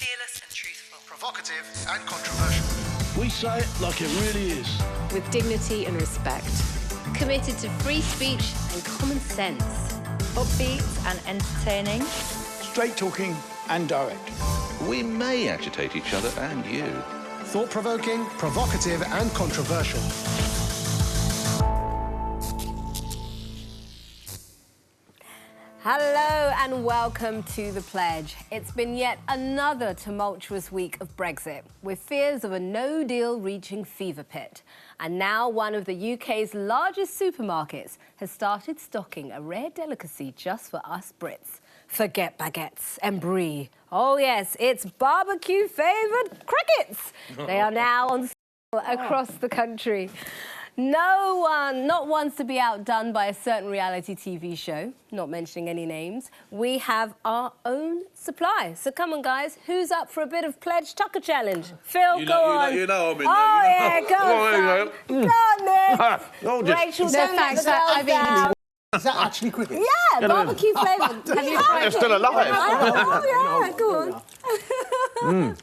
Fearless and truthful. Provocative and controversial. We say it like it really is. With dignity and respect. Committed to free speech and common sense. Upbeat and entertaining. Straight talking and direct. We may agitate each other and you. Thought-provoking, provocative and controversial. Hello and welcome to The Pledge. It's been yet another tumultuous week of Brexit, with fears of a no-deal reaching fever pitch. And now one of the UK's largest supermarkets has started stocking a rare delicacy just for us Brits. Forget baguettes and brie. Oh yes, it's barbecue-favoured crickets. They are now on sale across the country. No one not wants to be outdone by a certain reality TV show, not mentioning any names. We have our own supply. So come on, guys, who's up for a bit of Pledge Tucker Challenge? Phil, go on. You know I'm in there. Oh, yeah, go on, Sam. Go on, Nick. Rachel, don't let the girls down. Is that actually cricket? Yeah, barbecue flavoured. Have you tried it? They're still alive. Oh, yeah, go on.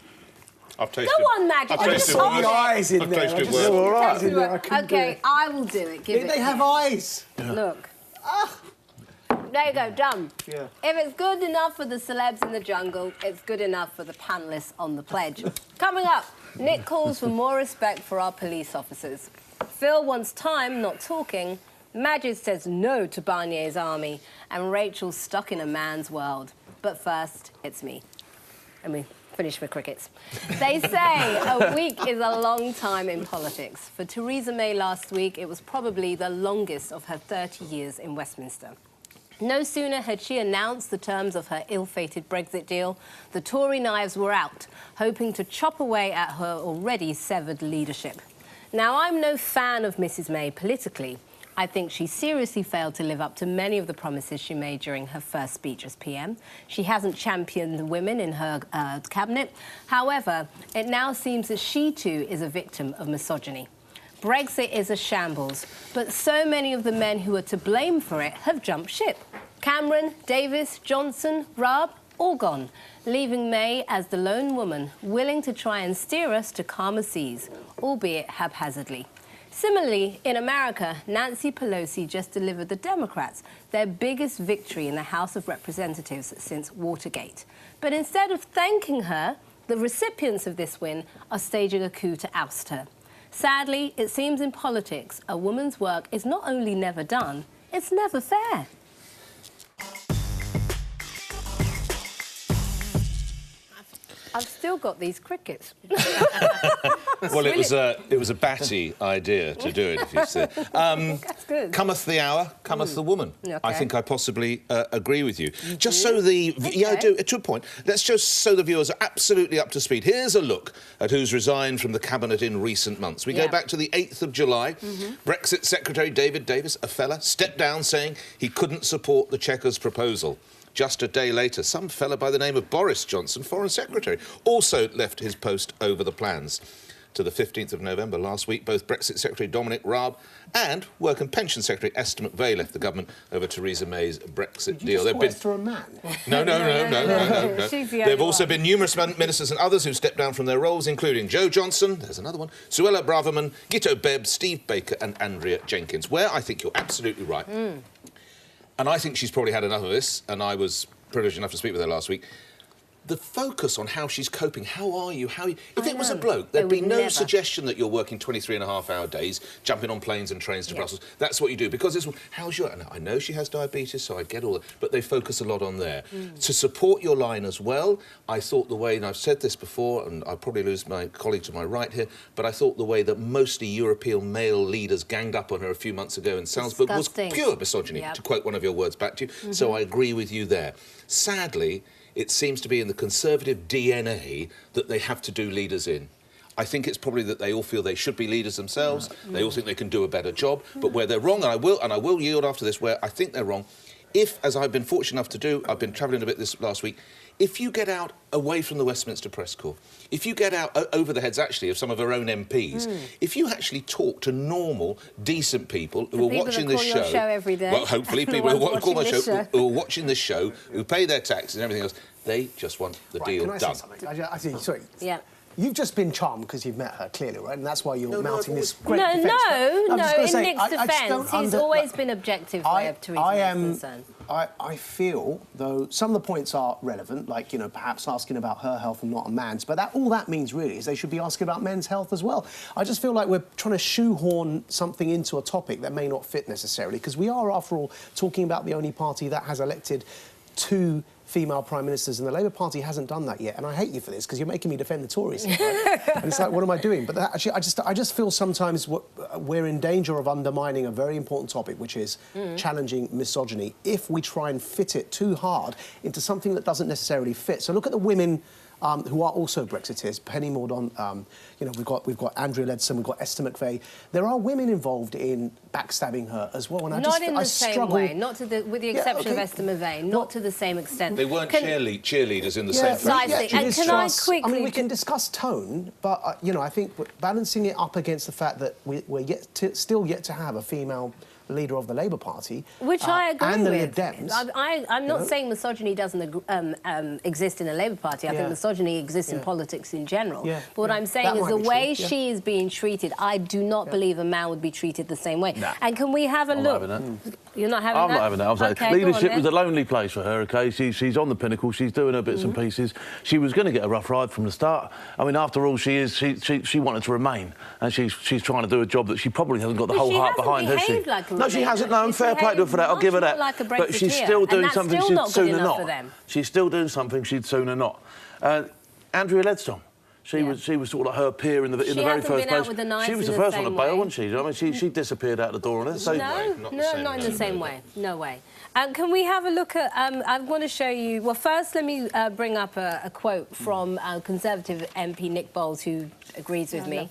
I've tasted. Go on, Magic. I've tasted Got the eyes in I've there. tasted I just worse. saw All the eyes in there. I couldn't do Okay, it. I will do it. Give it. They have eyes. Look. There you go, done. Yeah. If it's good enough for the celebs in the jungle, it's good enough for the panellists on The Pledge. Coming up, Nick calls for more respect for our police officers. Phil wants time, not talking. Majid says no to Barnier's army. And Rachel's stuck in a man's world. But first, it's me. Finish with crickets. They say a week is a long time in politics. For Theresa May last week, it was probably the longest of her 30 years in Westminster. No sooner had she announced the terms of her ill-fated Brexit deal, the Tory knives were out, hoping to chop away at her already severed leadership. Now, I'm no fan of Mrs May politically. I think she seriously failed to live up to many of the promises she made during her first speech as PM. She hasn't championed women in her cabinet. However, it now seems that she too is a victim of misogyny. Brexit is a shambles, but so many of the men who are to blame for it have jumped ship. Cameron, Davis, Johnson, Raab, all gone, leaving May as the lone woman willing to try and steer us to calmer seas, albeit haphazardly. Similarly, in America, Nancy Pelosi just delivered the Democrats their biggest victory in the House of Representatives since Watergate. But instead of thanking her, the recipients of this win are staging a coup to oust her. Sadly, it seems in politics, a woman's work is not only never done, it's never fair. I've still got these crickets. Well, it was a batty idea to do it, if you say. That's good. Cometh the hour, cometh the woman. Okay. I think I possibly agree with you. Just so the... Yeah, I do, to a point. Let's just so the viewers are absolutely up to speed. Here's a look at who's resigned from the Cabinet in recent months. We go back to the 8th of July. Brexit Secretary David Davis, a fella, stepped down saying he couldn't support the Chequers proposal. Just a day later, some fella by the name of Boris Johnson, Foreign Secretary, also left his post over the plans. To the 15th of November last week, both Brexit Secretary Dominic Raab and Work and Pension Secretary Esther McVeigh left the government over Theresa May's Brexit deal. There have been a man. No. There have also been numerous ministers and others who stepped down from their roles, including Joe Johnson, there's another one, Suella Braverman, Gito Bebb, Steve Baker and Andrea Jenkins, where I think you're absolutely right. And I think she's probably had enough of this, and I was privileged enough to speak with her last week. The focus on how she's coping, how are you, If it was a bloke, there'd be no suggestion that you're working 23-and-a-half-hour days, jumping on planes and trains to Brussels. That's what you do, because it's, how's your... Now, I know she has diabetes, so I get all that, but they focus a lot on there. To support your line as well, I thought the way, and I've said this before, and I'll probably lose my colleague to my right here, but I thought the way that mostly European male leaders ganged up on her a few months ago in Salzburg was pure misogyny, to quote one of your words back to you, so I agree with you there. Sadly, it seems to be in the Conservative DNA that they have to do leaders in. I think it's probably that they all feel they should be leaders themselves. They all think they can do a better job. But where they're wrong, and I will yield after this, where I think they're wrong, if, as I've been fortunate enough to do, I've been travelling a bit this last week, if you get out away from the Westminster Press Corps, if you get out over the heads, actually, of some of her own MPs, if you actually talk to normal, decent people who are watching this show... every day. Well, hopefully, people who call my show, who are watching this show, who pay their taxes and everything else, they just want the deal can I done. say something? I see, sorry. Yeah. You've just been charmed because you've met her, clearly, right? And that's why you're mounting this No, great defence. no. In Nick's I just defence, don't he's always been objective where Theresa May is concerned. I feel, though, some of the points are relevant, like, you know, perhaps asking about her health and not a man's, but all that means, really, is they should be asking about men's health as well. I just feel like we're trying to shoehorn something into a topic that may not fit necessarily, because we are, after all, talking about the only party that has elected 2 female prime ministers, and the Labour Party hasn't done that yet. And I hate you for this because you're making me defend the Tories. Right? And it's like, what am I doing? But actually, I just feel sometimes we're in danger of undermining a very important topic, which is challenging misogyny, if we try and fit it too hard into something that doesn't necessarily fit. So look at the women who are also Brexiteers. Penny Mordaunt, you know, we've got Andrea Leadsom, we've got Esther McVeigh. There are women involved in backstabbing her as well. And not in the same way, with the exception of Esther McVeigh, not to the same extent. They weren't cheerleaders in the same precisely. And can I quickly... I mean, we can discuss tone, but, you know, I think balancing it up against the fact that we're still yet to have a female leader of the Labour Party, which I agree and the with. Lib Dems. I'm not saying misogyny doesn't exist in the Labour Party. I think misogyny exists in politics in general. But what I'm saying is the way she is being treated, I do not believe a man would be treated the same way. Nah. And can we have a look? You're not having that? I'm not having that. I'm saying Okay, leadership was a lonely place for her, OK? She's on the pinnacle. She's doing her bits and pieces. She was going to get a rough ride from the start. I mean, after all, she wanted to remain, and she's trying to do a job that she probably hasn't got the whole heart behind, has she? No, she hasn't. No, fair play to her for that. I'll give her that. But she's still doing something she'd sooner not. She's still doing something she'd sooner not. Andrea Leadsom. She was sort of like her peer in the very first place. She was the first one to bail, wasn't she? I mean, she disappeared out the door on her. Not in the same way. No way. Can we have a look at... I want to show you... Well, first, let me bring up a quote from Conservative MP Nick Bowles, who agrees with me.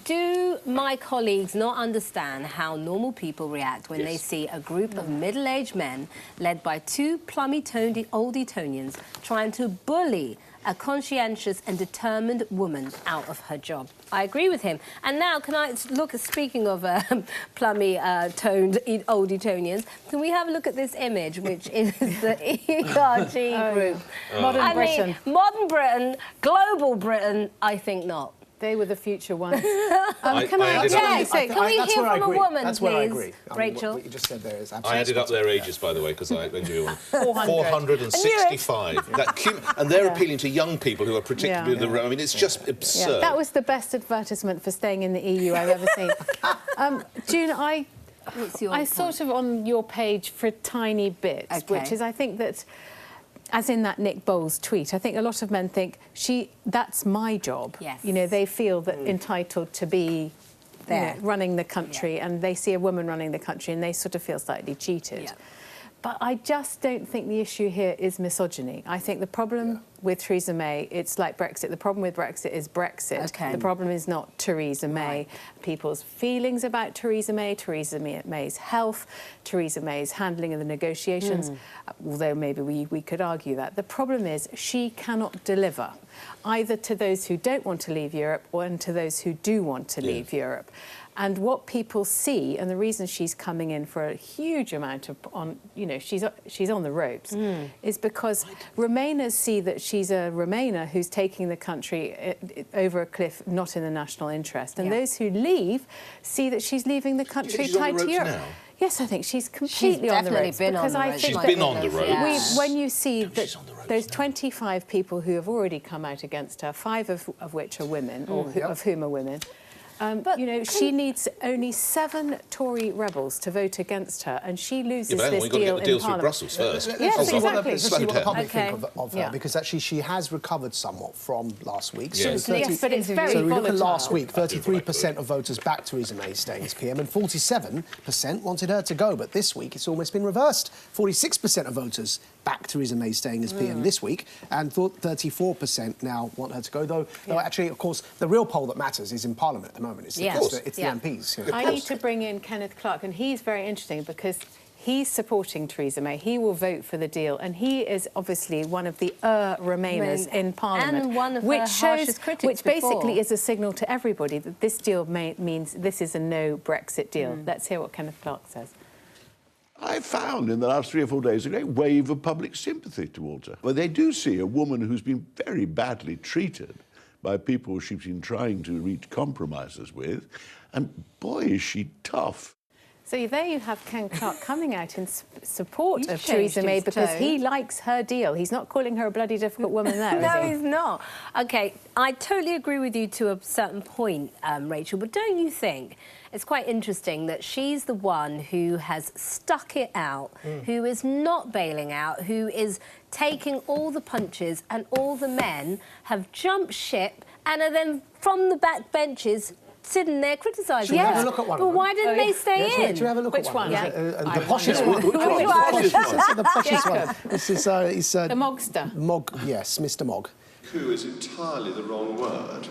Do my colleagues not understand how normal people react when they see a group of middle-aged men led by 2 plummy-toned old Etonians trying to bully a conscientious and determined woman out of her job? I agree with him. And now, can I look, speaking of plummy-toned old Etonians, can we have a look at this image, which is the ERG group? Modern Britain. Modern Britain, global Britain, I think not. They were the future ones. Can we hear from a woman, That's please, where I agree. Rachel? What you just said there is absolutely... I added up their ages, by the way, because I knew one. 465. And they're appealing to young people who are particularly... I mean, it's just absurd. Yeah, that was the best advertisement for staying in the EU I've ever seen. June, I sort of on your page for tiny bits, which is, I think that... As in that Nick Bowles tweet, I think a lot of men think, that's my job. Yes. You know, they feel that entitled to be there, running the country, and they see a woman running the country and they sort of feel slightly cheated. Yeah. But I just don't think the issue here is misogyny. I think the problem with Theresa May, it's like Brexit. The problem with Brexit is Brexit. Okay. The problem is not Theresa May. Right. People's feelings about Theresa May's health, Theresa May's handling of the negotiations, although maybe we could argue that. The problem is she cannot deliver, either to those who don't want to leave Europe or to those who do want to leave Europe. And what people see, and the reason she's coming in for a huge amount of, she's on the ropes, is because Remainers see that she's a Remainer who's taking the country over a cliff, not in the national interest. And those who leave see that she's leaving the country tied to Europe. Now? Yes, I think she's completely on the ropes. She's been on the ropes. When you see that those 25 people who have already come out against her, 5 of which are women, or of whom are women, but, you know, she needs only 7 Tory rebels to vote against her, and she loses this deal in Parliament. We've got to get the deal through Brussels first. Yes, exactly. Let's see what the public think of her, because actually she has recovered somewhat from last week. Yes, but it's very volatile. So we look at last week, 33% of voters backed Theresa May staying as PM, and 47% wanted her to go. But this week it's almost been reversed. 46% of voters backed Theresa May staying as PM this week, and 34% now want her to go, though actually, of course, the real poll that matters is in Parliament at the moment. It's the MPs. I need to bring in Kenneth Clark, and he's very interesting because he's supporting Theresa May. He will vote for the deal, and he is obviously one of the Remainers in Parliament, and one of which her harshest critics which basically before. is a signal to everybody that this deal means this is a no Brexit deal. Let's hear what Kenneth Clark says. I found in the last 3 or 4 days a great wave of public sympathy towards her. But they do see a woman who's been very badly treated by people she's been trying to reach compromises with, and boy, is she tough. So there you have Ken Clark coming out in support of Theresa May because he likes her deal. He's not calling her a bloody difficult woman there, no, is he? he's not. OK, I totally agree with you to a certain point, Rachel, but don't you think it's quite interesting that she's the one who has stuck it out, who is not bailing out, who is taking all the punches, and all the men have jumped ship and are then from the back benches sitting there criticising. Have a look at one but why didn't they stay in? Do you have a look Which at one? one? The poshest one. Which one? The poshest one. This is the Mogster. Yes, Mr. Mog. Coup is entirely the wrong word.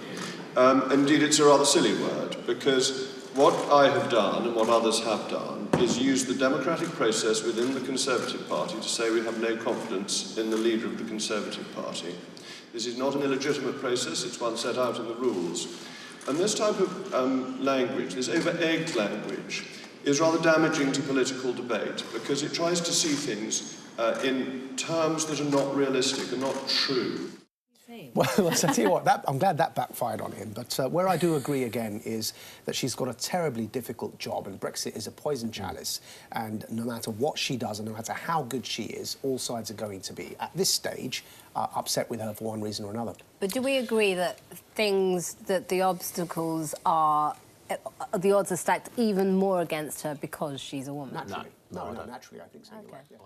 Indeed, it's a rather silly word, because what I have done and what others have done is use the democratic process within the Conservative Party to say we have no confidence in the leader of the Conservative Party. This is not an illegitimate process, it's one set out in the rules. And this type of language, this over-egged language, is rather damaging to political debate because it tries to see things in terms that are not realistic and not true. Well, I tell you what, I'm glad that backfired on him. But where I do agree again is that she's got a terribly difficult job, and Brexit is a poison chalice. And no matter what she does, and no matter how good she is, all sides are going to be, at this stage, upset with her for one reason or another. But do we agree that the obstacles are, the odds are stacked even more against her because she's a woman? Naturally. No, naturally, I think so. Okay. You're right, yeah.